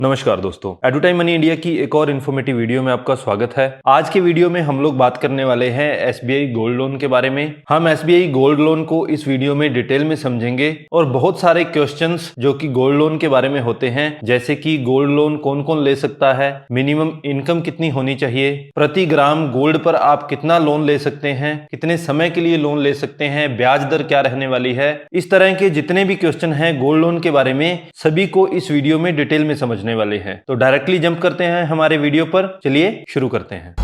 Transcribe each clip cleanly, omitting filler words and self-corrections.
नमस्कार दोस्तों, एडुटाइम money India की एक और इन्फॉर्मेटिव वीडियो में आपका स्वागत है। आज के वीडियो में हम लोग बात करने वाले हैं एसबीआई गोल्ड लोन के बारे में। हम एसबीआई गोल्ड लोन को इस वीडियो में डिटेल में समझेंगे और बहुत सारे क्वेश्चंस जो कि गोल्ड लोन के बारे में होते हैं, जैसे कि गोल्ड लोन कौन कौन ले सकता है, मिनिमम इनकम कितनी होनी चाहिए, प्रति ग्राम गोल्ड पर आप कितना लोन ले सकते हैं, कितने समय के लिए लोन ले सकते हैं, ब्याज दर क्या रहने वाली है, इस तरह के जितने भी क्वेश्चन हैं गोल्ड लोन के बारे में सभी को इस वीडियो में डिटेल में समझने वाले हैं। तो डायरेक्टली जंप करते हैं हमारे वीडियो पर। चलिए शुरू करते हैं।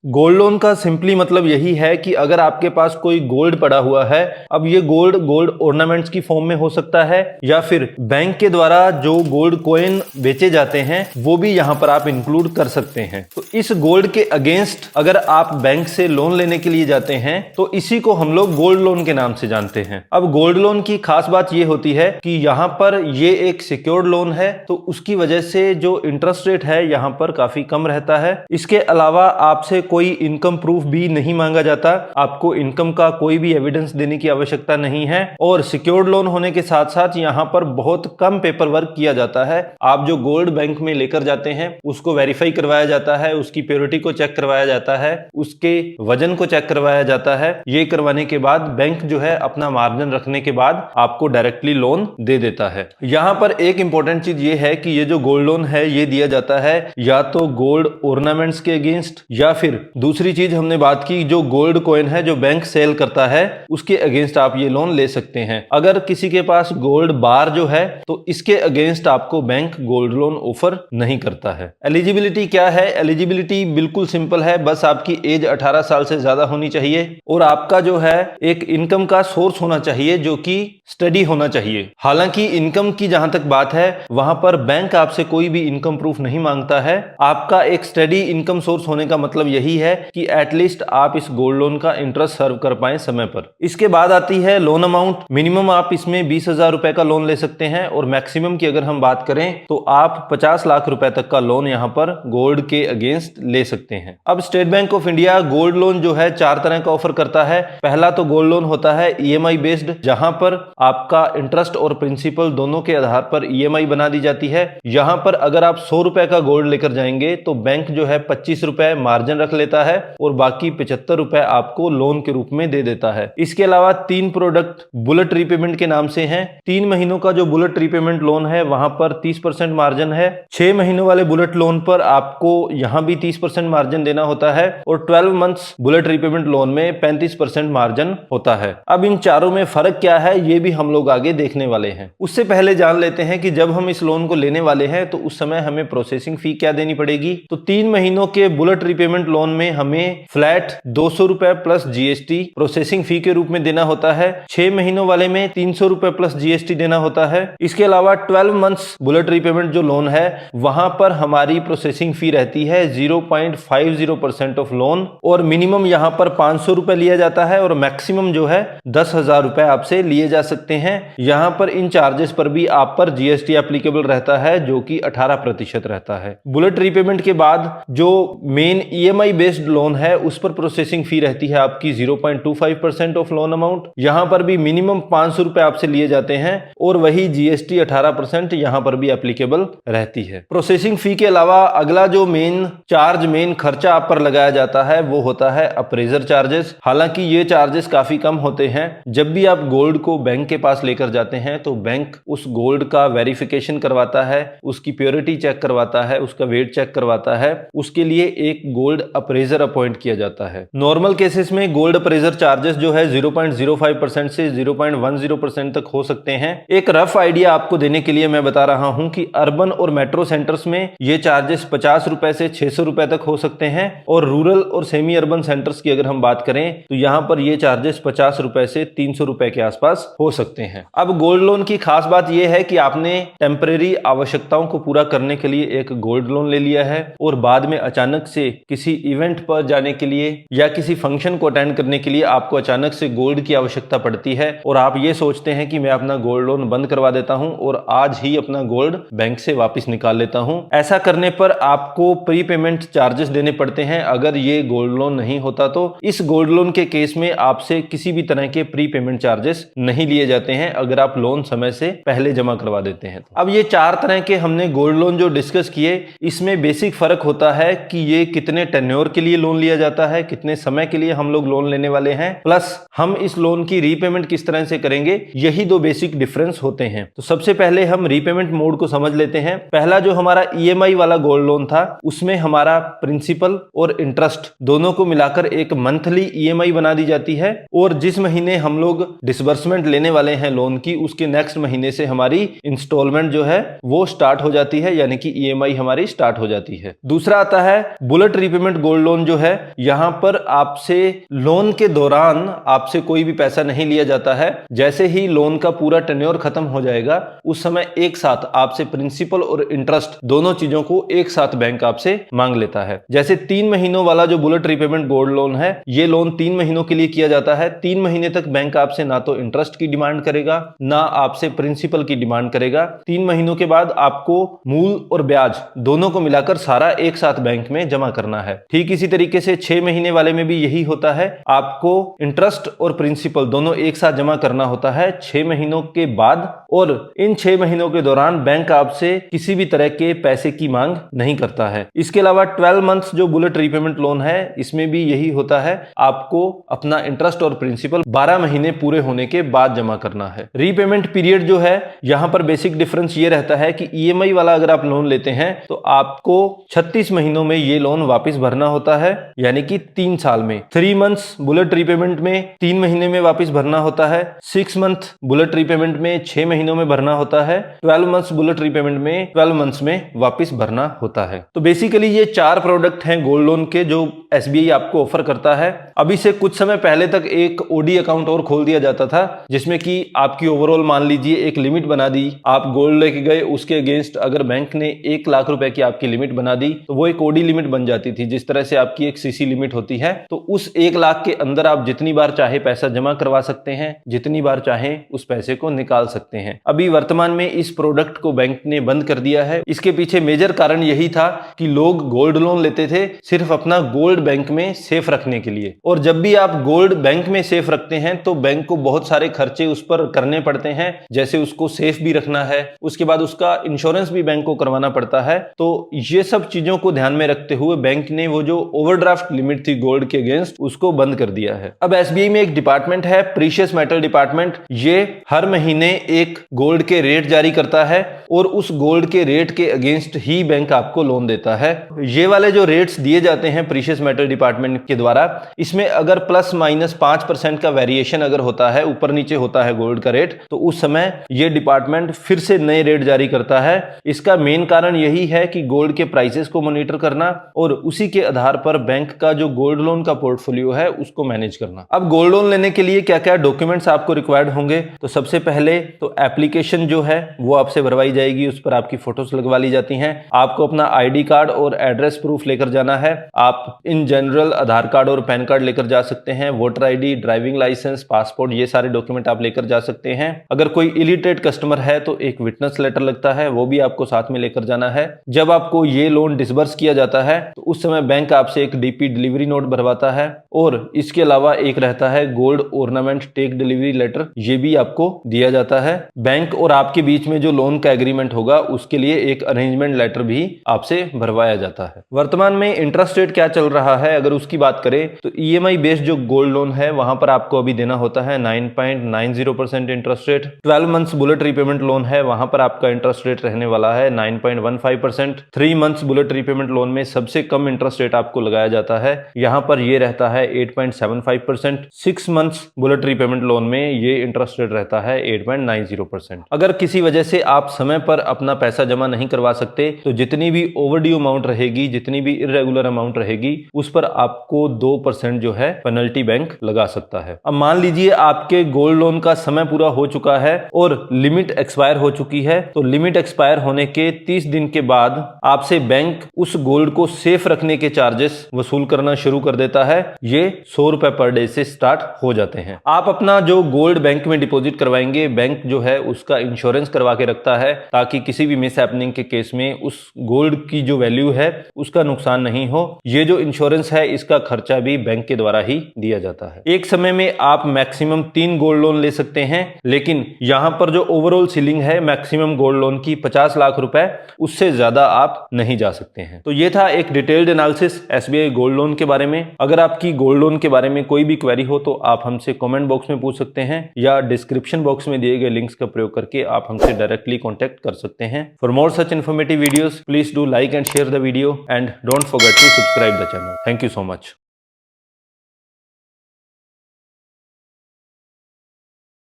गोल्ड लोन का सिंपली मतलब यही है कि अगर आपके पास कोई गोल्ड पड़ा हुआ है, अब ये गोल्ड ऑर्नामेंट्स की फॉर्म में हो सकता है या फिर बैंक के द्वारा जो गोल्ड कॉइन बेचे जाते हैं वो भी यहां पर आप इंक्लूड कर सकते हैं। तो इस गोल्ड के अगेंस्ट अगर आप बैंक से लोन लेने के लिए जाते हैं तो इसी को हम लोग गोल्ड लोन के नाम से जानते हैं। अब गोल्ड लोन की खास बात ये होती है कि यहां पर ये एक सिक्योर्ड लोन है, तो उसकी वजह से जो इंटरेस्ट रेट है यहां पर काफी कम रहता है। इसके अलावा आपसे कोई इनकम प्रूफ भी नहीं मांगा जाता, आपको इनकम का कोई भी एविडेंस देने की आवश्यकता नहीं है। और सिक्योर्ड लोन होने के साथ साथ यहां पर बहुत कम पेपर वर्क किया जाता है। आप जो गोल्ड बैंक में लेकर जाते हैं उसको वेरीफाई करवाया जाता है, उसकी प्योरिटी को चेक करवाया जाता है, उसके वजन को चेक करवाया जाता है। ये करवाने के बाद बैंक जो है अपना मार्जिन रखने के बाद आपको डायरेक्टली लोन दे देता है। यहां पर एक इंपॉर्टेंट चीज ये है कि ये जो गोल्ड लोन है ये दिया जाता है या तो गोल्ड ऑर्नामेंट्स के अगेंस्ट, या फिर दूसरी चीज हमने बात की जो गोल्ड कॉइन है जो बैंक सेल करता है उसके अगेंस्ट आप ये लोन ले सकते हैं। अगर किसी के पास गोल्ड बार जो है तो इसके अगेंस्ट आपको बैंक गोल्ड लोन ऑफर नहीं करता है। एलिजिबिलिटी क्या है? एलिजिबिलिटी बिल्कुल सिंपल है, बस आपकी एज 18 साल से ज्यादा होनी चाहिए और आपका जो है एक इनकम का सोर्स होना चाहिए जो कि स्टडी होना चाहिए। हालांकि इनकम की जहां तक बात है वहां पर बैंक आपसे कोई भी इनकम प्रूफ नहीं मांगता है। आपका एक स्टडी इनकम सोर्स होने का मतलब यही है कि एटलीस्ट आप इस गोल्ड लोन का इंटरेस्ट सर्व कर पाए समय पर। इसके बाद आती है लोन अमाउंट। मिनिमम आप इसमें 20,000 रुपए का लोन ले सकते हैं और मैक्सिमम की अगर हम बात करें तो आप 50 लाख रुपए तक का लोन यहां पर गोल्ड के अगेंस्ट ले सकते हैं। अब state bank of India gold loan जो है 4 तरह का ऑफर करता है। पहला तो गोल्ड लोन होता है ईएमआई बेस्ड, जहां पर आपका इंटरेस्ट और प्रिंसिपल दोनों के आधार पर ईएमआई बना दी जाती है। यहां पर अगर आप 100 रुपए का गोल्ड लेकर जाएंगे तो बैंक जो है 25 रुपए मार्जिन रख लेता है और बाकी 75 रुपए आपको लोन के रूप में दे देता है। इसके अलावा 3 प्रोडक्ट बुलेट रीपेमेंट के नाम से हैं। 3 महीनों का जो बुलेट रीपेमेंट लोन है वहां पर 30% मार्जिन है। 6 महीनों वाले बुलेट लोन पर आपको यहां भी 30% मार्जिन देना होता है और 12 मंथ्स बुलेट रीपेमेंट लोन में 35% मार्जिन होता है। अब इन चारों में फर्क क्या है ये भी हम लोग आगे देखने वाले हैं। उससे पहले जान लेते हैं कि जब हम इस लोन को लेने वाले हैं तो उस समय हमें प्रोसेसिंग फी क्या देनी पड़ेगी। तो 3 महीनों के बुलेट रीपेमेंट लोन में हमें फ्लैट 200 रुपए प्लस जीएसटी प्रोसेसिंग फी के रूप में देना होता है। 6 महीनों वाले में 300 रुपए प्लस जीएसटी देना होता है। इसके अलावा 12 मंथ्स बुलेट रीपेमेंट जो लोन है वहां पर हमारी प्रोसेसिंग फी रहती है 0.50% ऑफ लोन और मिनिमम यहां पर 500 रुपए लिया जाता है और मैक्सिमम जो है 10,000 रुपए आपसे लिए जा सकते हैं। यहां पर इन चार्जेस पर भी आप पर जीएसटी एप्लीकेबल रहता है जो कि 18% रहता है। बुलेट रीपेमेंट के बाद जो मेन ईएमआई बेस्ड लोन है उस पर प्रोसेसिंग फी रहती है आपकी 0.25% ऑफ लोन अमाउंट। यहां पर भी मिनिमम 500 रुपए आपसे लिए जाते हैं और वही जीएसटी 18% यहां पर भी एप्लीकेबल रहती है। प्रोसेसिंग फी के अलावा अगला जो मेन खर्चा आप पर लगाया जाता है वो होता है अप्रेजर चार्जेस। हालांकि ये चार्जेस काफी कम होते हैं। जब भी आप गोल्ड को बैंक के पास लेकर जाते हैं तो बैंक उस गोल्ड का वेरिफिकेशन करवाता है, उसकी प्योरिटी चेक करवाता है, उसका वेट चेक करवाता है। उसके लिए एक गोल्ड अप्रेजर अपॉइंट किया जाता है। नॉर्मल केसेस में गोल्ड अप्रेजर चार्जेस जो है 0.05% से 0.10% तक हो सकते हैं। एक रफ आइडिया आपको देने के लिए मैं बता रहा हूं कि अर्बन और मेट्रो सेंटर्स में ये चार्जेस 50 रुपए से 600 रुपए तक हो सकते हैं और रूरल और सेमी अर्बन सेंटर्स की अगर हम बात करें तो यहां पर ये चार्जेस 50 रुपए से 300 रुपए के आसपास हो सकते हैं। अब गोल्ड लोन की खास बात यह है कि आपने टेम्परेरी आवश्यकताओं को पूरा करने के लिए एक गोल्ड लोन ले लिया है और बाद में अचानक से किसी इवेंट पर जाने के लिए या किसी फंक्शन को अटेंड करने के लिए आपको अचानक से गोल्ड की आवश्यकता पड़ती है और आप ये सोचते हैं कि मैं अपना गोल्ड लोन लोन बंद करवा देता हूं और आज ही अपना गोल्ड बैंक से वापस निकाल लेता हूं। ऐसा करने पर आपको प्री पेमेंट चार्जेस देने पड़ते हैं। अगर ये गोल्ड लोन नहीं होता तो इस गोल्ड लोन के केस में आपसे किसी भी तरह के प्री पेमेंट चार्जेस नहीं लिए जाते हैं, अगर आप लोन समय से पहले जमा करवा देते हैं। अब ये 4 तरह के हमने गोल्ड लोन जो डिस्कस किए, इसमें बेसिक फर्क होता है कि ये कितने टेन्योर के लिए लोन लिया जाता है, कितने समय के लिए हम लोग लोन लेने वाले हैं, प्लस हम इस लोन की रीपेमेंट किस तरह से करेंगे। यही 2 बेसिक डिफरेंस होते हैं। तो सबसे पहले हम रीपेमेंट मोड को समझ लेते हैं। पहला जो हमारा ईएमआई वाला गोल्ड लोन था, उसमें हमारा प्रिंसिपल और इंटरेस्ट दोनों को मिलाकर एक मंथली ईएमआई बना दी जाती है और जिस महीने हम लोग डिसबर्समेंट लेने वाले हैं लोन की, उसके नेक्स्ट महीने से हमारी इंस्टॉलमेंट जो है वो स्टार्ट हो जाती है, यानी कि ईएमआई हमारी स्टार्ट हो जाती है। दूसरा आता है बुलेट रीपेमेंट गोल्ड लोन जो है, यहां पर आपसे लोन के दौरान आपसे कोई भी पैसा नहीं लिया जाता है। जैसे ही लोन का पूरा टेन्योर खत्म हो जाएगा, उस समय एक साथ आपसे प्रिंसिपल और इंटरेस्ट दोनों चीजों को एक साथ बैंक आपसे मांग लेता है। जैसे 3 महीनों वाला जो बुलेट रीपेमेंट गोल्ड लोन है, ये लोन 3 महीनों के लिए किया जाता है। 3 महीने तक बैंक आपसे ना तो इंटरेस्ट की डिमांड करेगा, ना आपसे प्रिंसिपल की डिमांड करेगा। 3 महीनों के बाद आपको मूल और ब्याज दोनों को मिलाकर सारा एक साथ बैंक में जमा करना है। ठीक इसी तरीके से 6 महीने वाले में भी यही होता है, आपको इंटरेस्ट और प्रिंसिपल दोनों एक साथ जमा करना होता है 6 महीनों के बाद, और इन 6 महीनों के दौरान बैंक आपसे किसी भी तरह के पैसे की मांग नहीं करता है। इसके अलावा 12 मंथ्स जो बुलेट रीपेमेंट लोन है, इसमें भी यही होता है, आपको अपना इंटरेस्ट और प्रिंसिपल 12 महीने पूरे होने के बाद जमा करना है। रीपेमेंट पीरियड जो है, यहां पर बेसिक डिफरेंस ये रहता है कि ईएमआई वाला अगर आप लोन लेते हैं तो आपको 36 महीनों में ये लोन वापस भरना होता है, यानी कि 3 साल में। 3 मंथ्स बुलेट रीपेमेंट में 3 महीने में वापस भरना होता है। 6 मंथ बुलेट रीपेमेंट में 6 महीनों में भरना होता है। 12 मंथ्स बुलेट रीपेमेंट में 12 मंथ्स में वापस भरना होता है। तो बेसिकली ये 4 प्रोडक्ट हैं गोल्ड लोन के जो एसबीआई आपको ऑफर करता है। अभी से कुछ समय पहले तक एक ओडी अकाउंट और खोल दिया जाता था, जिसमें कि आपकी ओवरऑल मान लीजिए एक लिमिट बना दी, आप गोल्ड लेके गए, उसके अगेंस्ट अगर बैंक ने 1 लाख रुपए की आपकी लिमिट बना दी तो वो एक ओडी लिमिट बन जाती थी, जिस तरह से आपकी एक सीसी लिमिट होती है। तो उस 1 लाख के अंदर आप जितनी बार चाहे पैसा जमा करवा सकते हैं, जितनी बार चाहे उस पैसे को निकाल सकते हैं। अभी वर्तमान में इस प्रोडक्ट को बैंक ने बंद कर दिया है। इसके पीछे मेजर कारण यही था कि लोग गोल्ड लोन लेते थे सिर्फ अपना गोल्ड बैंक में सेफ रखने के लिए, और जब भी आप गोल्ड बैंक में सेफ रखते हैं तो बैंक को बहुत सारे खर्चे उस पर करने पड़ते हैं, जैसे उसको सेफ भी रखना है, उसके बाद उसका इंश्योरेंस भी बैंक को करवाना पड़ता है। तो ये सब चीजों को ध्यान में रखते हुए बैंक ने वो जो ओवरड्राफ्ट लिमिट थी गोल्ड के अगेंस्ट, उसको बंद कर दिया है। अब एसबीआई में एक डिपार्टमेंट है, प्रीशियस मेटल डिपार्टमेंट। ये हर महीने एक गोल्ड के रेट जारी करता है और उस गोल्ड के रेट के अगेंस्ट ही बैंक आपको लोन देता है। ये वाले जो रेट्स दिए जाते हैं प्रीशियस मेटल डिपार्टमेंट के द्वारा, इसमें अगर प्लस माइनस 5% का वेरिएशन अगर होता है, ऊपर नीचे होता है गोल्ड का रेट, तो उस समय ये डिपार्टमेंट फिर से नए रेट जारी करता है। इसका मेन कारण यही है कि गोल्ड के प्राइसेस को मॉनिटर करना और उसी के आधार पर बैंक का जो गोल्ड लोन का पोर्टफोलियो है उसको मैनेज करना। अब गोल्ड लोन लेने के लिए क्या क्या डॉक्यूमेंट्स आपको रिक्वायर्ड होंगे, तो सबसे पहले तो एप्लीकेशन जो है वो आपसे भरवाई जाएगी, उस पर आपकी फोटोज लगवा ली जाती हैं। आपको अपना आईडी कार्ड और एड्रेस प्रूफ लेकर जाना है। आप इन जनरल आधार कार्ड और पैन कार्ड लेकर जा सकते हैं, voter ID, driving licence, passport, ये सारे डॉक्यूमेंट आप लेकर जा सकते हैं। अगर कोई इलिटरेट कस्टमर है तो एक विटनेस लेटर लगता है, वो भी आपको साथ में लेकर जाना है। जब आपको ये लोन डिसबर्स किया जाता है तो उस समय बैंक आपसे एक डीपी डिलीवरी नोट भरवाता है, और इसके अलावा एक रहता है gold ornament take delivery letter, ये भी आपको दिया जाता है। बैंक और आपके बीच में जो लोन का एग्रीमेंट होगा उसके लिए एक अरेंजमेंट लेटर भी आपसे भरवाया जाता है। वर्तमान में इंटरेस्ट रेट क्या चल रहा है अगर उसकी बात करें तो ईएमआई बेस्ड जो गोल्ड लोन है वहां पर आपको अभी देना होता है 9.90% interest rate. 12 months bullet repayment loan है, वहां पर आपका इंटरेस्ट रेट रहने वाला है 9.15%। 3 मंथ्स बुलेट रीपेमेंट लोन में सबसे कम इंटरेस्ट रेट आपको लगाया जाता है, यहां पर ये रहता है 8.75%। 6 मंथ्स बुलेट रीपेमेंट लोन में ये इंटरेस्ट रेट रहता है 8.90%। अगर किसी वजह से आप समय पर अपना पैसा जमा नहीं करवा सकते तो जितनी भी ओवरड्यू अमाउंट रहेगी, जितनी भी इरेगुलर अमाउंट रहेगी, उस पर आपको 2% जो है पेनल्टी बैंक लगा सकता है। अब मान लीजिए आपके गोल्ड लोन का समय पूरा हो चुका है और लिमिट एक्सपायर हो चुकी है, तो लिमिट एक्सपायर होने के 30 दिन के बाद आपसे बैंक उस गोल्ड को सेफ रखने के चार्जेस वसूल करना शुरू कर देता है। ये 100 रुपए पर डे से स्टार्ट हो जाते हैं। आप अपना जो गोल्ड बैंक में डिपॉजिट करवाएंगे, बैंक जो है उसका इंश्योरेंस करवा के रखता है ताकि किसी भी मिस हैपनिंग के केस में उस गोल्ड की जो वैल्यू है उसका नुकसान नहीं हो। ये जो इंश्योरेंस है इसका खर्चा भी बैंक के द्वारा ही दिया जाता है। एक समय में आप मैक्सिमम 3 गोल्ड लोन ले सकते हैं, लेकिन यहां पर जो ओवरऑल सीलिंग है मैक्सिमम गोल्ड लोन की 50 लाख रुपए, उससे ज्यादा आप नहीं जा सकते हैं। तो ये था एक detailed analysis SBI gold loan के बारे में। अगर आपकी गोल्ड लोन के बारे में कोई भी क्वेरी हो तो आप हमसे कमेंट बॉक्स में पूछ सकते हैं या डिस्क्रिप्शन बॉक्स में दिए गए लिंक्स का प्रयोग करके आप हमसे डायरेक्टली कॉन्टेक्ट कर सकते हैं। For more such informative videos, please do like and share the video and don't forget to subscribe the channel. Thank you so much.